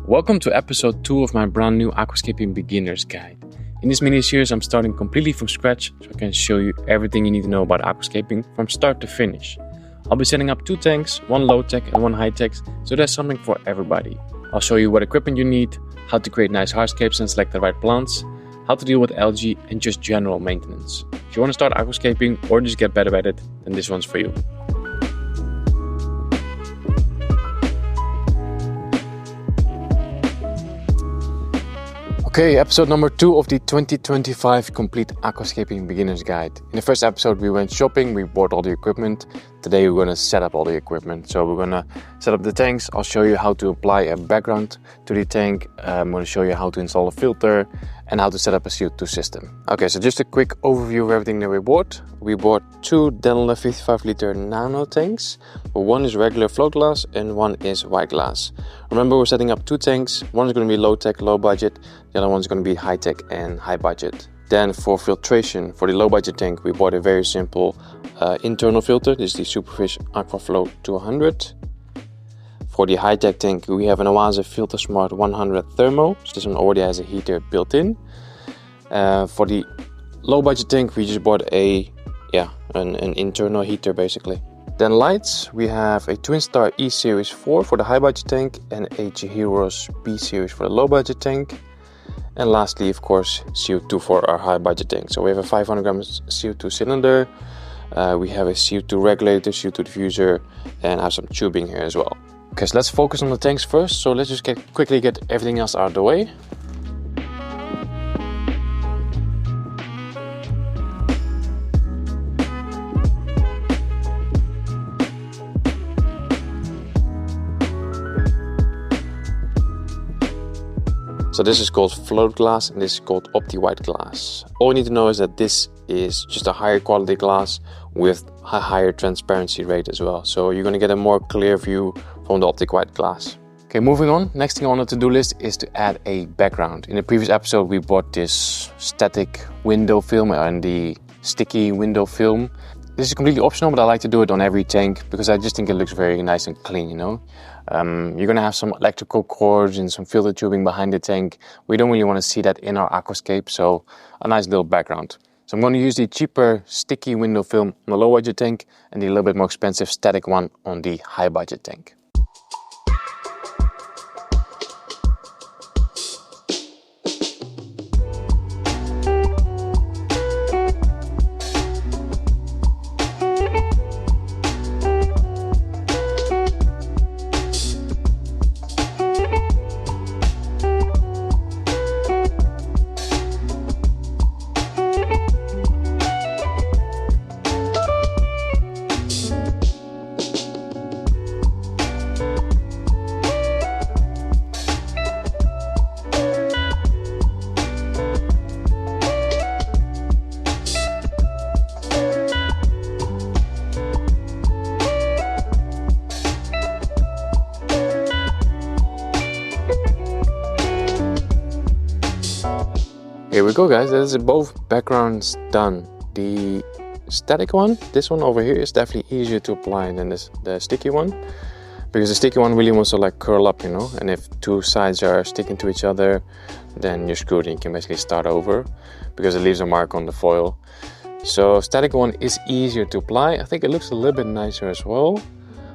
Welcome to episode 2 of my brand new Aquascaping Beginners guide. In this mini-series I'm starting completely from scratch so I can show you everything you need to know about aquascaping from start to finish. I'll be setting up 2 tanks, one low-tech and one high-tech, so there's something for everybody. I'll show you what equipment you need, how to create nice hardscapes and select the right plants, how to deal with algae and just general maintenance. If you want to start aquascaping or just get better at it, then this one's for you. Okay, episode number 2 of the 2025 Complete Aquascaping Beginners Guide. In the first episode we went shopping, we bought all the equipment. Today we're going to set up all the equipment. So we're going to set up the tanks. I'll show you how to apply a background to the tank. I'm going to show you how to install a filter and how to set up a CO2 system. Okay, so just a quick overview of everything that we bought. We bought 2 Dennerle 55 liter nano tanks. One is regular float glass and one is white glass. Remember, we're setting up 2 tanks. One is going to be low tech, low budget. The other one is going to be high tech and high budget. Then for filtration, for the low budget tank, we bought a very simple internal filter. This is the Superfish Aquaflow 200. For the high tech tank, we have an Oase Filtosmart 100 Thermo. So this one already has a heater built in. For the low budget tank, we just bought an internal heater basically. Then lights, we have a Twinstar E Series 4 for the high budget tank and a Chihiros B Series for the low budget tank. And lastly, of course, CO2 for our high budget tank. So we have a 500 grams CO2 cylinder. We have a CO2 regulator, CO2 diffuser, and I have some tubing here as well. Okay, so let's focus on the tanks first. So let's just quickly get everything else out of the way. So this is called float glass and this is called opti-white glass. All you need to know is that this is just a higher quality glass with a higher transparency rate as well. So you're going to get a more clear view from the optic-white glass. Okay, moving on. Next thing on the to-do list is to add a background. In the previous episode we bought this static window film and the sticky window film. This is completely optional, but I like to do it on every tank because I just think it looks very nice and clean, you know. You're going to have some electrical cords and some filter tubing behind the tank. We don't really want to see that in our aquascape, so a nice little background. So I'm going to use the cheaper sticky window film on the low budget tank and the little bit more expensive static one on the high budget tank. Here we go guys, that is both backgrounds done. The static one, this one over here, is definitely easier to apply than the sticky one. Because the sticky one really wants to like curl up, you know. And if 2 sides are sticking to each other, then you're screwed and you can basically start over. Because it leaves a mark on the foil. So static one is easier to apply. I think it looks a little bit nicer as well.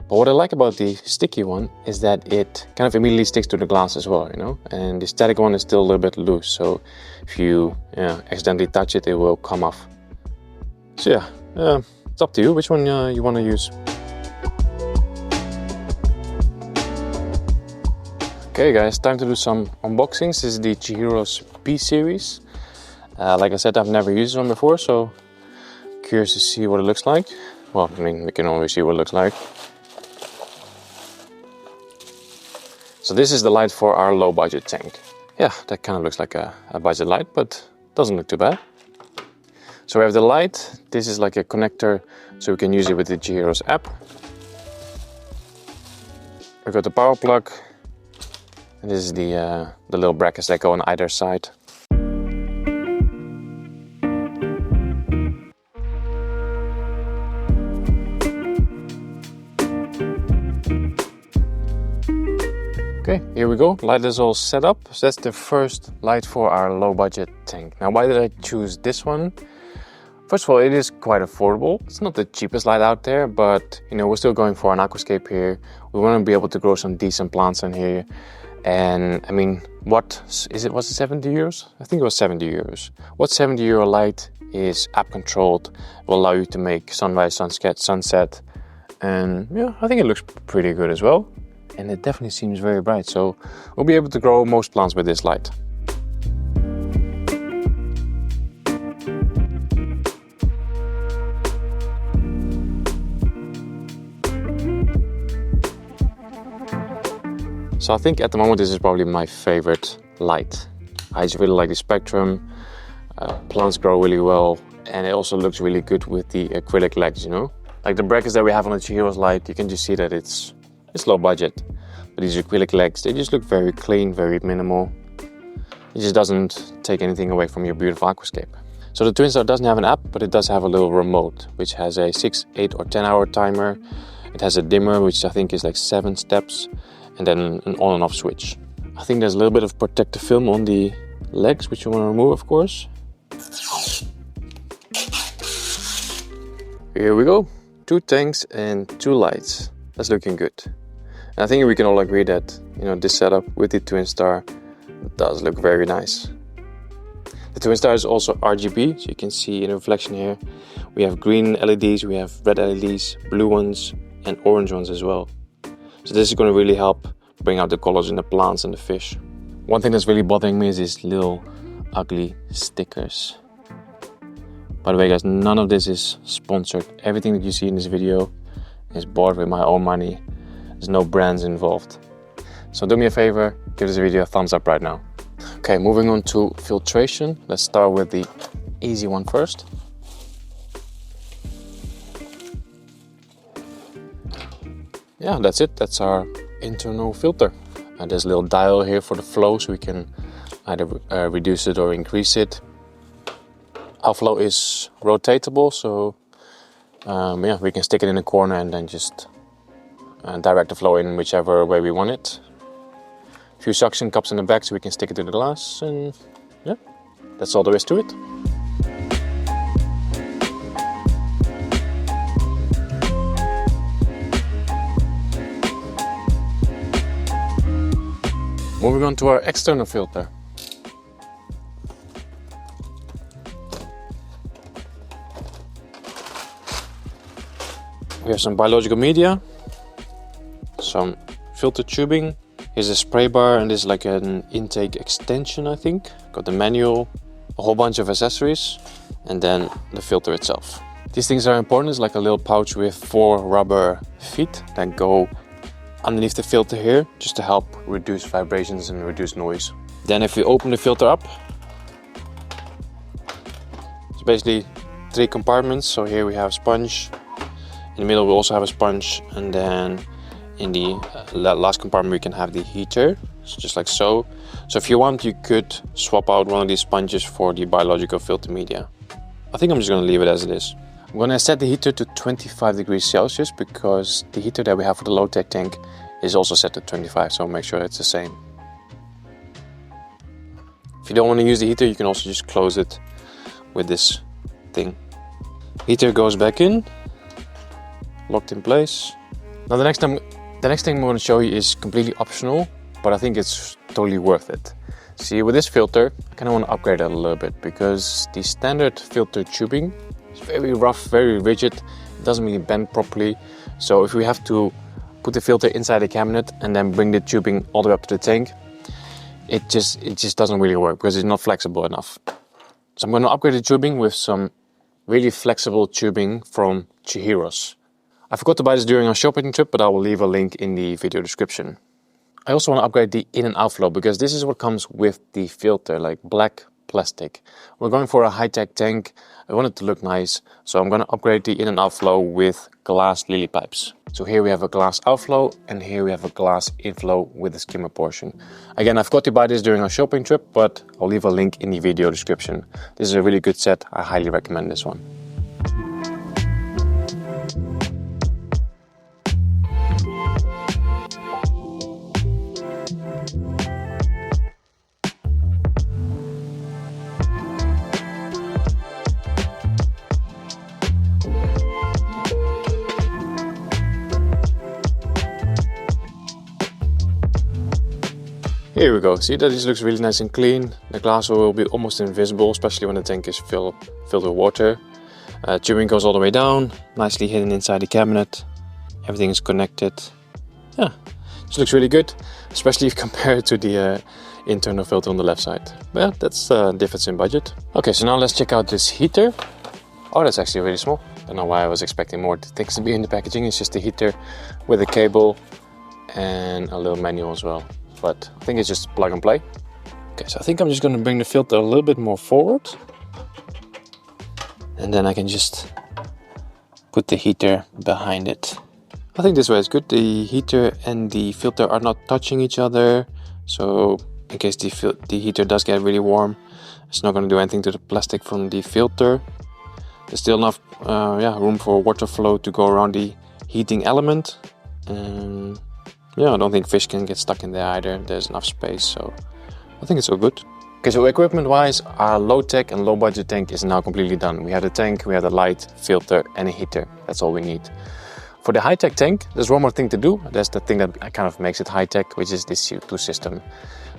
But what I like about the sticky one is that it kind of immediately sticks to the glass as well, you know. And the static one is still a little bit loose, so if you accidentally touch it, it will come off. So yeah, it's up to you which one you want to use. Okay guys, time to do some unboxings. This is the Chihiros B Series. Like I said, I've never used this one before, so curious to see what it looks like. Well, I mean, we can only see what it looks like. So this is the light for our low budget tank. Yeah, that kind of looks like a budget light, but doesn't look too bad. So we have the light. This is like a connector, so we can use it with the Chihiros app. We've got the power plug. And this is the little brackets that go on either side. Okay, here we we go, light is all set up. So that's the first light for our low budget tank. Now why did I choose this one? First of all, it is quite affordable. It's not the cheapest light out there, but you know, we're still going for an aquascape here. We want to be able to grow some decent plants in here. And I mean, was it 70 euros? I think it was 70 euros. What 70 euro light is app controlled, will allow you to make sunrise, sunset. And yeah, I think it looks pretty good as well. And it definitely seems very bright. So we'll be able to grow most plants with this light. So I think at the moment this is probably my favorite light. I just really like the spectrum. Plants grow really well, and it also looks really good with the acrylic legs, you know? Like the brackets that we have on the Chihiros light, you can just see that it's low budget. But these acrylic legs, they just look very clean, very minimal. It just doesn't take anything away from your beautiful aquascape. So the Twinstar doesn't have an app, but it does have a little remote, which has a 6, 8 or 10 hour timer. It has a dimmer, which I think is like 7 steps. And then an on and off switch. I think there's a little bit of protective film on the legs, which you want to remove, of course. Here we go. 2 tanks and 2 lights. That's looking good. And I think we can all agree that, you know, this setup with the Twinstar does look very nice. The Twinstar is also RGB, so you can see in the reflection here. We have green LEDs, we have red LEDs, blue ones, and orange ones as well. So this is going to really help bring out the colors in the plants and the fish. One thing that's really bothering me is these little ugly stickers. By the way guys, none of this is sponsored. Everything that you see in this video is bought with my own money. There's no brands involved. So do me a favor, give this video a thumbs up right now. Okay, moving on to filtration. Let's start with the easy one first. Yeah, that's it. That's our internal filter. And there's a little dial here for the flow, so we can either reduce it or increase it. Our flow is rotatable, so yeah, we can stick it in a corner and then just direct the flow in whichever way we want it. A few suction cups in the back so we can stick it to the glass, and yeah, that's all there is to it. Moving on to our external filter. We have some biological media, some filter tubing. Here's a spray bar, and this is like an intake extension, I think. Got the manual, a whole bunch of accessories, and then the filter itself. These things are important. It's like a little pouch with 4 rubber feet that go underneath the filter here, just to help reduce vibrations and reduce noise. Then if we open the filter up, it's basically 3 compartments. So here we have a sponge, in the middle we also have a sponge, and then in the last compartment we can have the heater, so just like so. So if you want, you could swap out one of these sponges for the biological filter media. I think I'm just going to leave it as it is. I'm going to set the heater to 25 degrees Celsius because the heater that we have for the low-tech tank is also set to 25, so make sure it's the same. If you don't want to use the heater, you can also just close it with this thing. Heater goes back in, locked in place. Now the next thing I'm going to show you is completely optional, but I think it's totally worth it. See, with this filter, I kind of want to upgrade it a little bit because the standard filter tubing is very rough, very rigid. It doesn't really bend properly. So if we have to put the filter inside the cabinet and then bring the tubing all the way up to the tank, it just doesn't really work because it's not flexible enough. So I'm going to upgrade the tubing with some really flexible tubing from Chihiros. I forgot to buy this during our shopping trip, but I will leave a link in the video description. I also want to upgrade the in and out flow because this is what comes with the filter, like black plastic. We're going for a high-tech tank. I want it to look nice, so I'm going to upgrade the in and out flow with glass lily pipes. So here we have a glass outflow and here we have a glass inflow with the skimmer portion. Again, I forgot to buy this during our shopping trip, but I'll leave a link in the video description. This is a really good set. I highly recommend this one. Here we go. See that this looks really nice and clean. The glass oil will be almost invisible, especially when the tank is filled with water. Tubing goes all the way down, nicely hidden inside the cabinet. Everything is connected. Yeah, this looks really good, especially if compared to the internal filter on the left side. Well, that's a difference in budget. Okay, so now let's check out this heater. Oh, that's actually really small. I don't know why I was expecting more things to be in the packaging. It's just a heater with a cable and a little manual as well. But I think it's just plug and play. Okay, so I think I'm just going to bring the filter a little bit more forward. And then I can just put the heater behind it. I think this way is good. The heater and the filter are not touching each other. So in case the heater does get really warm, it's not going to do anything to the plastic from the filter. There's still enough room for water flow to go around the heating element. Yeah, I don't think fish can get stuck in there either. There's enough space, so I think it's all good. Okay, so equipment wise, our low tech and low budget tank is now completely done. We have the tank, we have the light, filter and a heater. That's all we need. For the high tech tank, there's one more thing to do. That's the thing that kind of makes it high tech, which is this CO2 system.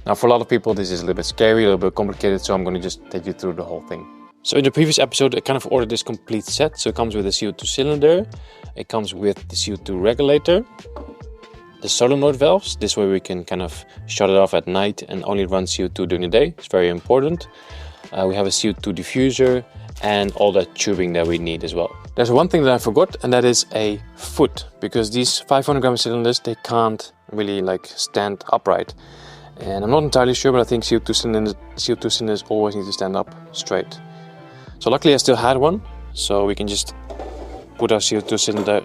Now for a lot of people this is a little bit scary, a little bit complicated, so I'm going to just take you through the whole thing. So in the previous episode I kind of ordered this complete set. So it comes with a CO2 cylinder, it comes with the CO2 regulator, the solenoid valves. This way we can kind of shut it off at night and only run CO2 during the day. It's very important. We have a CO2 diffuser and all that tubing that we need as well. There's one thing that I forgot, and that is a foot, because these 500 gram cylinders, they can't really like stand upright. And I'm not entirely sure, but I think CO2 cylinders always need to stand up straight. So luckily I still had one, so we can just put our CO2 cylinder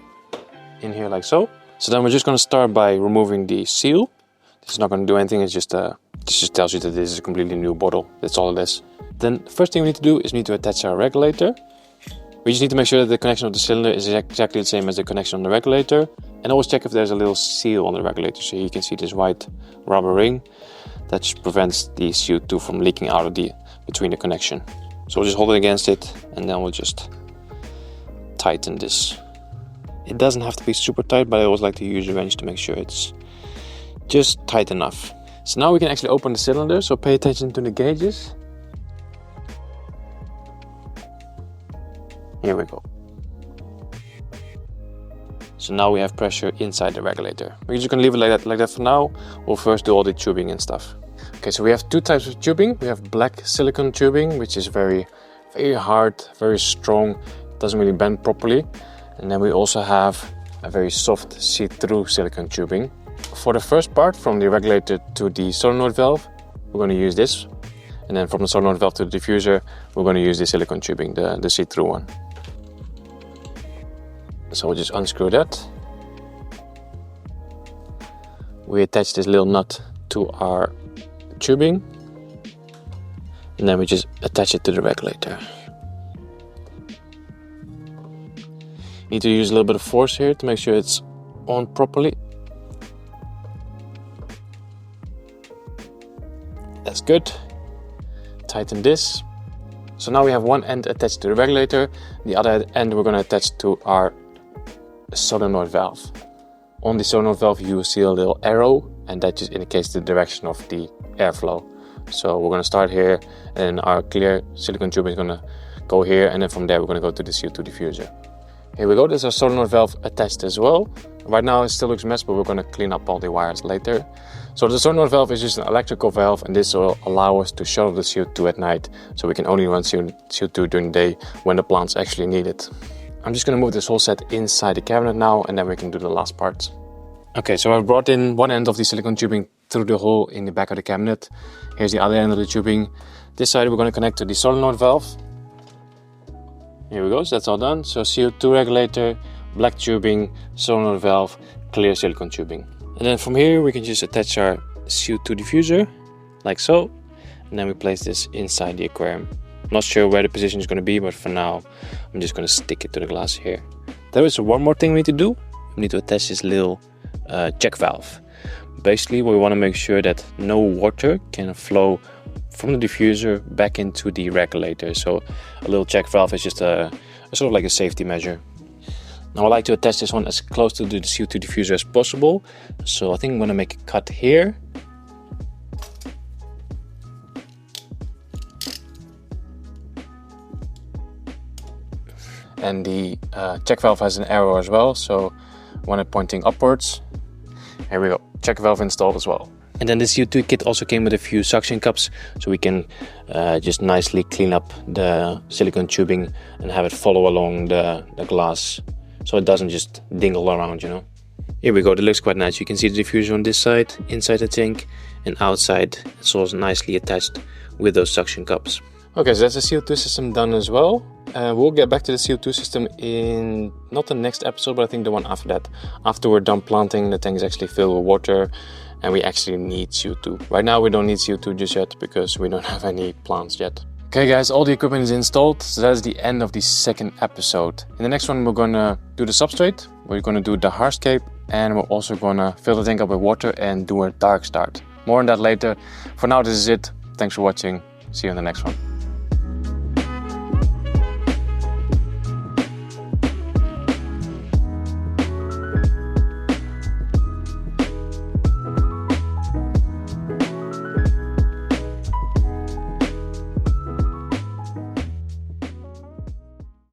in here like so. So then we're just going to start by removing the seal. This is not going to do anything, it's just this just tells you that this is a completely new bottle. That's all it is. Then the first thing we need to do is we need to attach our regulator. We just need to make sure that the connection of the cylinder is exactly the same as the connection on the regulator. And always check if there's a little seal on the regulator. So you can see this white rubber ring that just prevents the CO2 from leaking out of between the connection. So we'll just hold it against it and then we'll just tighten this. It doesn't have to be super tight, but I always like to use a wrench to make sure it's just tight enough. So now we can actually open the cylinder, so pay attention to the gauges. Here we go. So now we have pressure inside the regulator. We're just gonna leave it like that for now. We'll first do all the tubing and stuff. Okay, so we have two types of tubing. We have black silicone tubing, which is very, very hard, very strong, doesn't really bend properly. And then we also have a very soft see-through silicone tubing. For the first part, from the regulator to the solenoid valve, we're going to use this. And then from the solenoid valve to the diffuser, we're going to use the silicone tubing, the see-through one. So we'll just unscrew that. We attach this little nut to our tubing. And then we just attach it to the regulator. Need to use a little bit of force here to make sure it's on properly. That's good. Tighten this. So now we have one end attached to the regulator. The other end we're going to attach to our solenoid valve. On the solenoid valve you will see a little arrow, and that just indicates the direction of the airflow. So we're going to start here, and our clear silicone tube is going to go here, and then from there we're going to go to the CO2 diffuser. Here we go, there's our solenoid valve attached as well. Right now it still looks a mess, but we're going to clean up all the wires later. So the solenoid valve is just an electrical valve, and this will allow us to shut off the CO2 at night, so we can only run CO2 during the day when the plants actually need it. I'm just going to move this whole set inside the cabinet now, and then we can do the last parts. Okay, so I've brought in one end of the silicone tubing through the hole in the back of the cabinet. Here's the other end of the tubing. This side we're going to connect to the solenoid valve. Here we go, so that's all done. So CO2 regulator, black tubing, solenoid valve, clear silicone tubing. And then from here we can just attach our CO2 diffuser, like so. And then we place this inside the aquarium. I'm not sure where the position is going to be, but for now I'm just going to stick it to the glass here. There is one more thing we need to do. We need to attach this little check valve. Basically we want to make sure that no water can flow from the diffuser back into the regulator. So a little check valve is just a sort of like a safety measure. Now I like to attach this one as close to the CO2 diffuser as possible. So I think I'm going to make a cut here. and the check valve has an arrow as well, so want it pointing upwards. Here we go, check valve installed as well. And then the CO2 kit also came with a few suction cups, so we can just nicely clean up the silicone tubing and have it follow along the glass, so it doesn't just dingle around, you know. Here we go, that looks quite nice. You can see the diffuser on this side, inside the tank, and outside it's also nicely attached with those suction cups. Okay, so that's the CO2 system done as well. We'll get back to the CO2 system in not the next episode, but I think the one after that. After we're done planting, the tank is actually filled with water and we actually need CO2. Right now we don't need CO2 just yet because we don't have any plants yet. Okay guys, all the equipment is installed, so that is the end of the second episode. In the next one we're gonna do the substrate, we're gonna do the hardscape, and we're also gonna fill the tank up with water and do a dark start. More on that later. For now this is it. Thanks for watching. See you in the next one.